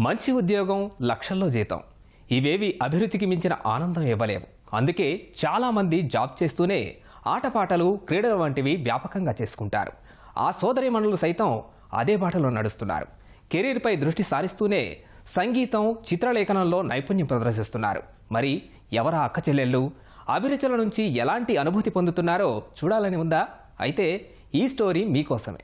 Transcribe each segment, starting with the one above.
మంచి ఉద్యోగం, లక్షల్లో జీతం ఇవేవి అభివృద్ధికి మించిన ఆనందం ఇవ్వలేవు. అందుకే చాలామంది జాబ్ చేస్తూనే ఆటపాటలు, క్రీడలు వంటివి వ్యాపకంగా చేసుకుంటారు. ఆ సోదరీమణులు సైతం అదే బాటలో నడుస్తున్నారు. కెరీర్పై దృష్టి సారిస్తూనే సంగీతం, చిత్రలేఖనంలో నైపుణ్యం ప్రదర్శిస్తున్నారు. మరి ఎవరా అక్క చెల్లెళ్ళు? అభిరుచుల నుంచి ఎలాంటి అనుభూతి పొందుతున్నారో చూడాలని ఉందా? అయితే ఈ స్టోరీ మీకోసమే.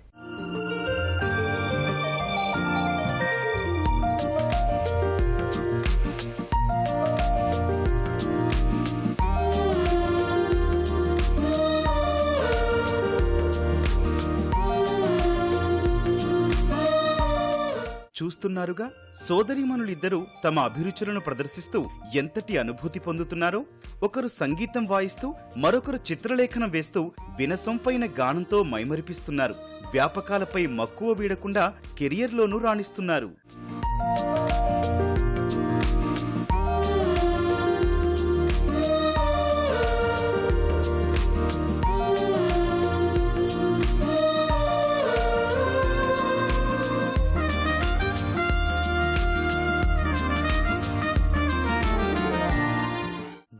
చూస్తున్నారుగా, సోదరీమణులిద్దరూ తమ అభిరుచులను ప్రదర్శిస్తూ ఎంతటి అనుభూతి పొందుతున్నారో. ఒకరు సంగీతం వాయిస్తూ, మరొకరు చిత్రలేఖనం వేస్తూ వినసొంపైన గానంతో మైమరిపిస్తున్నారు. వ్యాపకాలపై మక్కువ వీడకుండా కెరియర్లోనూ రాణిస్తున్నారు.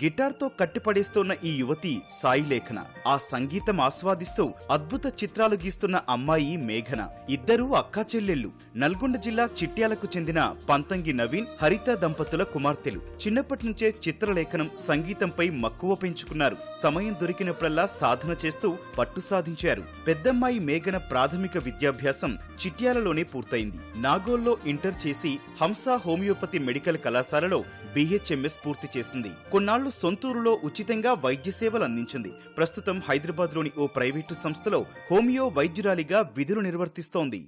గిటార్తో కట్టిపడేస్తున్న ఈ యువతి సాయిలేఖన. ఆ సంగీతం ఆస్వాదిస్తూ అద్భుత చిత్రాలు గీస్తున్న అమ్మాయి మేఘన. ఇద్దరూ అక్కా చెల్లెళ్ళు. నల్గొండ జిల్లా చిట్యాలకు చెందిన పంతంగి నవీన్, హరిత దంపతుల కుమార్తెలు. చిన్నప్పటి నుంచే చిత్రలేఖనం, సంగీతంపై మక్కువ పెంచుకున్నారు. సమయం దొరికినప్పుడల్లా సాధన చేస్తూ పట్టు సాధించారు. పెద్దమ్మాయి మేఘన ప్రాథమిక విద్యాభ్యాసం చిట్యాలలోనే పూర్తయింది. నాగోల్లో ఇంటర్ చేసి హంసా హోమియోపతి మెడికల్ కళాశాలలో BHMS పూర్తి చేసింది. కొన్నాళ్లు సొంతూరులో ఉచితంగా వైద్య సేవలు అందించింది. ప్రస్తుతం హైదరాబాద్లోని ఓ ప్రైవేటు సంస్థలో హోమియో వైద్యురాలిగా విధులు నిర్వర్తిస్తోంది.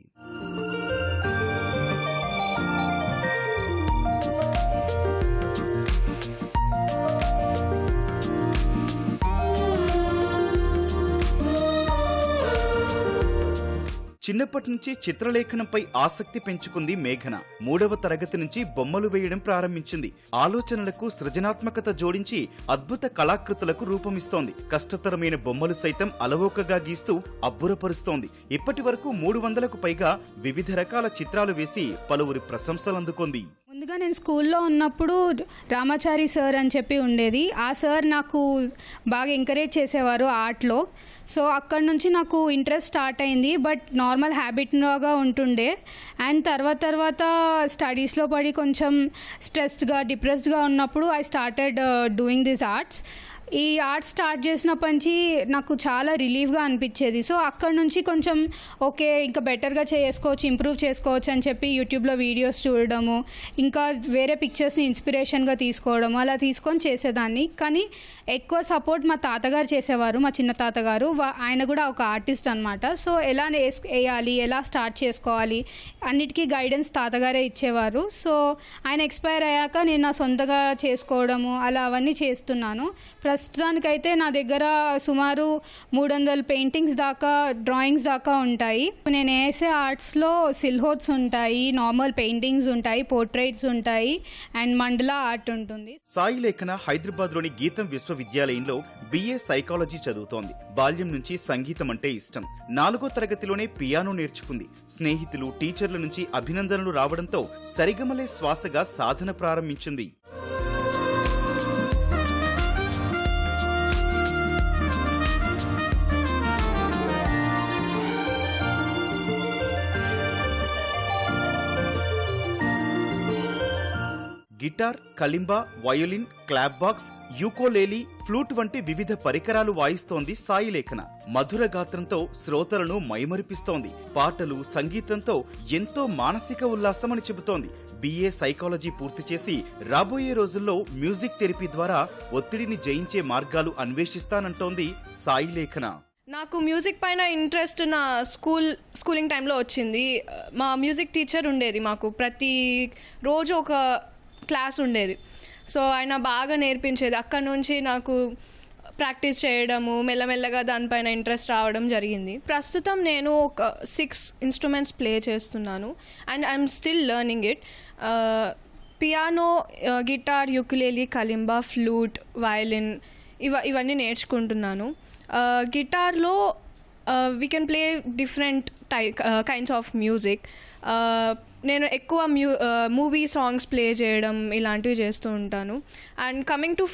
చిన్నప్పటి నుంచి చిత్రలేఖనంపై ఆసక్తి పెంచుకుంది మేఘన. 3వ తరగతి నుంచి బొమ్మలు వేయడం ప్రారంభించింది. ఆలోచనలకు సృజనాత్మకత జోడించి అద్భుత కళాకృతులకు రూపమిస్తోంది. కష్టతరమైన బొమ్మలు సైతం అలవోకగా గీస్తూ అబ్బురపరుస్తోంది. ఇప్పటి వరకు 300కు పైగా వివిధ రకాల చిత్రాలు వేసి పలువురి ప్రశంసలందుకుంది. ముందుగా నేను స్కూల్లో ఉన్నప్పుడు రామాచారి సార్ అని చెప్పి ఉండేది. ఆ సార్ నాకు బాగా ఎంకరేజ్ చేసేవారు ఆర్ట్లో. సో అక్కడ నుంచి నాకు ఇంట్రెస్ట్ స్టార్ట్ అయింది. బట్ నార్మల్ హ్యాబిట్లాగా ఉంటుండే. అండ్ తర్వాత స్టడీస్లో పడి కొంచెం స్ట్రెస్డ్గా, డిప్రెస్డ్గా ఉన్నప్పుడు I started doing this arts. ఈ ఆర్ట్ స్టార్ట్ చేసినప్పటి నుంచి నాకు చాలా రిలీఫ్గా అనిపించేది. సో అక్కడ నుంచి కొంచెం ఓకే, ఇంకా బెటర్గా చేసుకోవచ్చు, ఇంప్రూవ్ చేసుకోవచ్చు అని చెప్పి యూట్యూబ్లో వీడియోస్ చూడడము, ఇంకా వేరే పిక్చర్స్ని ఇన్స్పిరేషన్గా తీసుకోవడము, అలా తీసుకొని చేసేదాన్ని. కానీ ఎక్కువ సపోర్ట్ మా తాతగారు చేసేవారు, మా చిన్న తాతగారు. ఆయన కూడా ఒక ఆర్టిస్ట్ అనమాట. సో ఎలా వేయాలి, ఎలా స్టార్ట్ చేసుకోవాలి అన్నిటికీ గైడెన్స్ తాతగారే ఇచ్చేవారు. సో ఆయన ఎక్స్పైర్ అయ్యాక నేను నా సొంతగా చేసుకోవడము, అలా అవన్నీ చేస్తున్నాను. ప్రస్తుతానికైతే నా దగ్గర సుమారు 300 పెయింటింగ్స్ దాకా, డ్రాయింగ్స్ దాకా ఉంటాయి. నేను వేసే ఆర్ట్స్లో సిల్హోట్స్ ఉంటాయి, నార్మల్ పెయింటింగ్స్ ఉంటాయి, పోర్ట్రైట్స్ ఉంటాయి, అండ్ మండలా ఆర్ట్ ఉంటుంది. సాయిలేఖన హైదరాబాద్లోని గీతం విశ్వవిద్యాలయంలో BA సైకాలజీ చదువుతోంది. బాల్యం నుంచి సంగీతం అంటే ఇష్టం. 4వ తరగతిలోనే పియానో నేర్చుకుంది. స్నేహితులు, టీచర్ల నుంచి అభినందనలు రావడంతో సరిగమలే శ్వాసగా సాధన ప్రారంభించింది. Guitar, kalimba, violin, clap box, ukulele, flute వంటి వివిధ పరికరాలు వాయిస్తోంది సాయిలేఖన. మధుర గాత్రంతో శ్రోతలను మైమరిపిస్తోంది. పాటలు, సంగీతంతో ఎంతో మానసిక ఉల్లాసమని చెబుతోంది. BA సైకాలజీ పూర్తి చేసి రాబోయే రోజుల్లో మ్యూజిక్ థెరపీ ద్వారా ఒత్తిడిని జయించే మార్గాలు అన్వేషిస్తానంటోంది సాయిలేఖన. నాకు మ్యూజిక్ పైన ఇంట్రెస్ట్ నా స్కూలింగ్ టైంలో వచ్చింది. మా మ్యూజిక్ టీచర్ ఉండేది. మాకు ప్రతి రోజు ఒక క్లాస్ ఉండేది. సో ఆయన బాగా నేర్పించేది. అక్కడ నుంచి నాకు ప్రాక్టీస్ చేయడము, మెల్లమెల్లగా దానిపైన ఇంట్రెస్ట్ రావడం జరిగింది. ప్రస్తుతం నేను ఒక 6 ఇన్స్ట్రుమెంట్స్ ప్లే చేస్తున్నాను and I'm still learning it. Piano, guitar, ukulele, kalimba, flute, violin ఇవన్నీ నేర్చుకుంటున్నాను. గిటార్లో we can play different kinds of music. నేను ఎక్కువ మూవీ సాంగ్స్ ప్లే చేయడం ఇలాంటివి చేస్తూ ఉంటాను. అండ్ కమింగ్ టు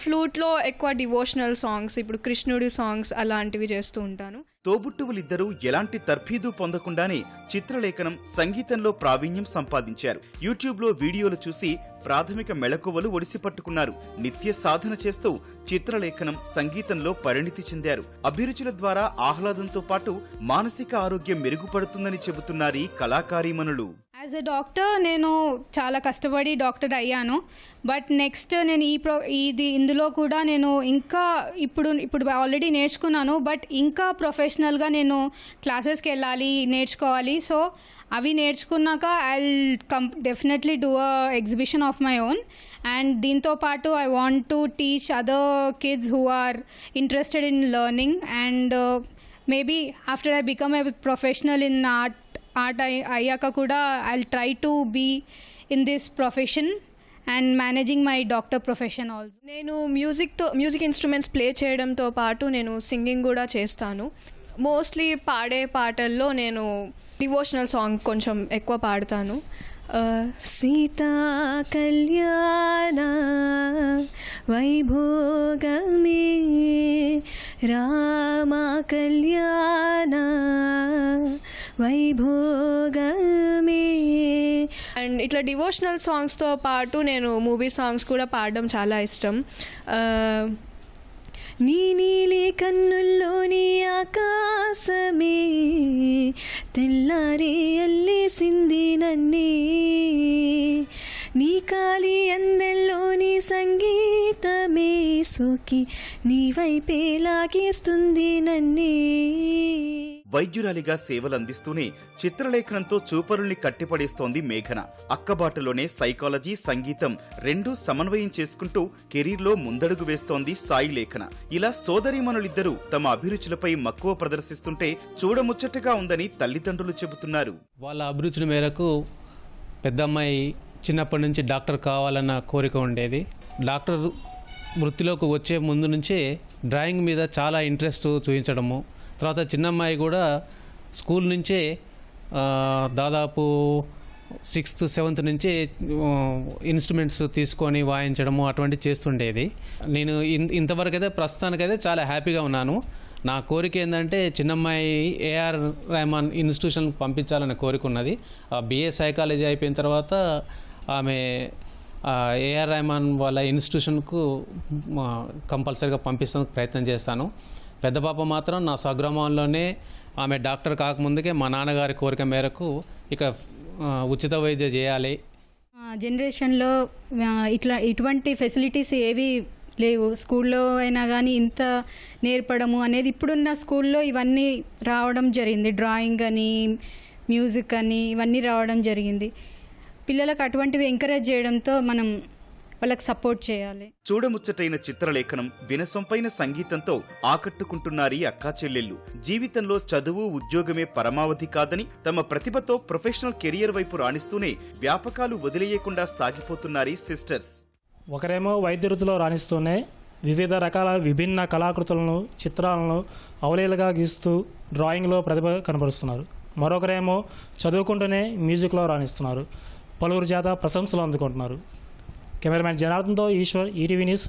ఫ్లూట్లో ఎక్కువ డివోషనల్ సాంగ్స్, ఇప్పుడు కృష్ణుడి సాంగ్స్ అలాంటివి చేస్తూ ఉంటాను. తోబుట్టువులిద్దరూ ఎలాంటి తర్ఫీదు పొందకుండానే చిత్రలేఖనం, సంగీతంలో ప్రావీణ్యం సంపాదించారు. యూట్యూబ్లో వీడియోలు చూసి ప్రాథమిక మెళకువలు ఒడిసిపట్టుకున్నారు. నిత్య సాధన చేస్తూ చిత్రలేఖనం, సంగీతంలో పరిణితి చెందారు. అభిరుచుల ద్వారా ఆహ్లాదంతో పాటు మానసిక ఆరోగ్యం మెరుగుపడుతుందని చెబుతున్నారు కళాకారీమణులు. యాజ్ ఎ డాక్టర్ నేను చాలా కష్టపడి డాక్టర్ అయ్యాను. బట్ నెక్స్ట్ నేను ఇందులో కూడా నేను ఇంకా ఇప్పుడు ఆల్రెడీ నేర్చుకున్నాను. బట్ ఇంకా ప్రొఫెషనల్గా నేను క్లాసెస్కి వెళ్ళాలి, నేర్చుకోవాలి. సో అవి నేర్చుకున్నాక I definitely do a exhibition of my own. And దీంతో పాటు I want to teach other kids who are interested in learning. And maybe after I become a professional in art అయ్యాక కూడా I try to be in this profession and managing my doctor profession also. నేను music instruments play చేయడంతో పాటు నేను singing కూడా చేస్తాను. Mostly పాడే పాటల్లో నేను డివోషనల్ సాంగ్ కొంచెం ఎక్కువ పాడతాను. సీతా కళ్యాణ వైభోగమే రామ కళ్యాణ వైభోగమే. అండ్ ఇట్లా డివోషనల్ సాంగ్స్తో పాటు నేను మూవీ సాంగ్స్ కూడా పాడడం చాలా ఇష్టం. నీ నీలి కన్నుల్లోని ఆకాశమే తెల్లారి అల్లేసింది నన్నే, నీ కాలి అందెల్లోని సంగీతమే సోకి నీ వైపే లాగేస్తుంది నన్నే. వైద్యురాలిగా సేవలందిస్తూనే చిత్రలేఖనంతో చూపరుల్ని కట్టిపడేస్తోంది మేఘన. అక్కబాటలోనే సైకాలజీ, సంగీతం రెండూ సమన్వయం చేసుకుంటూ కెరీర్లో ముందడుగు వేస్తోంది సాయి లేఖన. ఇలా సోదరీమణులిద్దరూ తమ అభిరుచులపై మక్కువ ప్రదర్శిస్తుంటే చూడముచ్చటగా ఉందని తల్లిదండ్రులు చెబుతున్నారు. వాళ్ళ అభిరుచుల మేరకు పెద్దమ్మాయి చిన్నప్పటి నుంచి డాక్టర్ కావాలన్న కోరిక ఉండేది. డాక్టర్ వృత్తిలోకి వచ్చే ముందు నుంచే డ్రాయింగ్ మీద చాలా ఇంట్రెస్ట్ చూపించడము. తర్వాత చిన్నమ్మాయి కూడా స్కూల్ నుంచే దాదాపు 6th, 7th నుంచి ఇన్స్ట్రుమెంట్స్ తీసుకొని వాయించడము అటువంటివి చేస్తుండేది. నేను ఇంతవరకు అయితే ప్రస్తుతానికైతే చాలా హ్యాపీగా ఉన్నాను. నా కోరిక ఏంటంటే చిన్నమ్మాయి ఏఆర్ రెహమాన్ ఇన్స్టిట్యూషన్ పంపించాలనే కోరిక ఉన్నది. BA సైకాలజీ అయిపోయిన తర్వాత ఆమె ఏఆర్ రెహమాన్ వాళ్ళ ఇన్స్టిట్యూషన్కు కంపల్సరీగా పంపిస్తానికి ప్రయత్నం చేస్తాను. పెద్ద పాప మాత్రం నా స్వగ్రామంలోనే ఆమె డాక్టర్ కాకముందుకే మా నాన్నగారి కోరిక మేరకు ఇక ఉచిత వైద్యం చేయాలి. జనరేషన్లో ఇటువంటి ఫెసిలిటీస్ ఏవి లేవు. స్కూల్లో అయినా కానీ ఇంత నేర్పడము అనేది ఇప్పుడున్న స్కూల్లో ఇవన్నీ రావడం జరిగింది. డ్రాయింగ్ అని, మ్యూజిక్ అని ఇవన్నీ రావడం జరిగింది. పిల్లలకు అటువంటివి ఎంకరేజ్ చేయడంతో మనం వాళ్ళకి సపోర్ట్ చేయాలి. చూడముచ్చటైన చిత్రలేఖనం, వినసొంపైన సంగీతంతో ఆకట్టుకుంటున్నారు అక్కా చెల్లెళ్ళు. జీవితంలో చదువు, ఉద్యోగమే పరమావధి కాదని తమ ప్రతిభతో ప్రొఫెషనల్ కెరియర్ వైపు రాణిస్తూనే వ్యాపకాలు వదిలేయకుండా సాగిపోతున్నారు సిస్టర్స్. ఒకరేమో వైద్య వృత్తిలో రాణిస్తూనే వివిధ రకాల విభిన్న కళాకృతులను, చిత్రాలను అవలీలగా గీస్తూ డ్రాయింగ్లో ప్రతిభ కనబరుస్తున్నారు. మరొకరేమో చదువుకుంటూనే మ్యూజిక్లో రాణిస్తున్నారు. పలువురు చేత ప్రశంసలు అందుకుంటున్నారు. కెమెరామ్యాన్ జనార్దన్తో ఈశ్వర్, ఈటీవీ న్యూస్.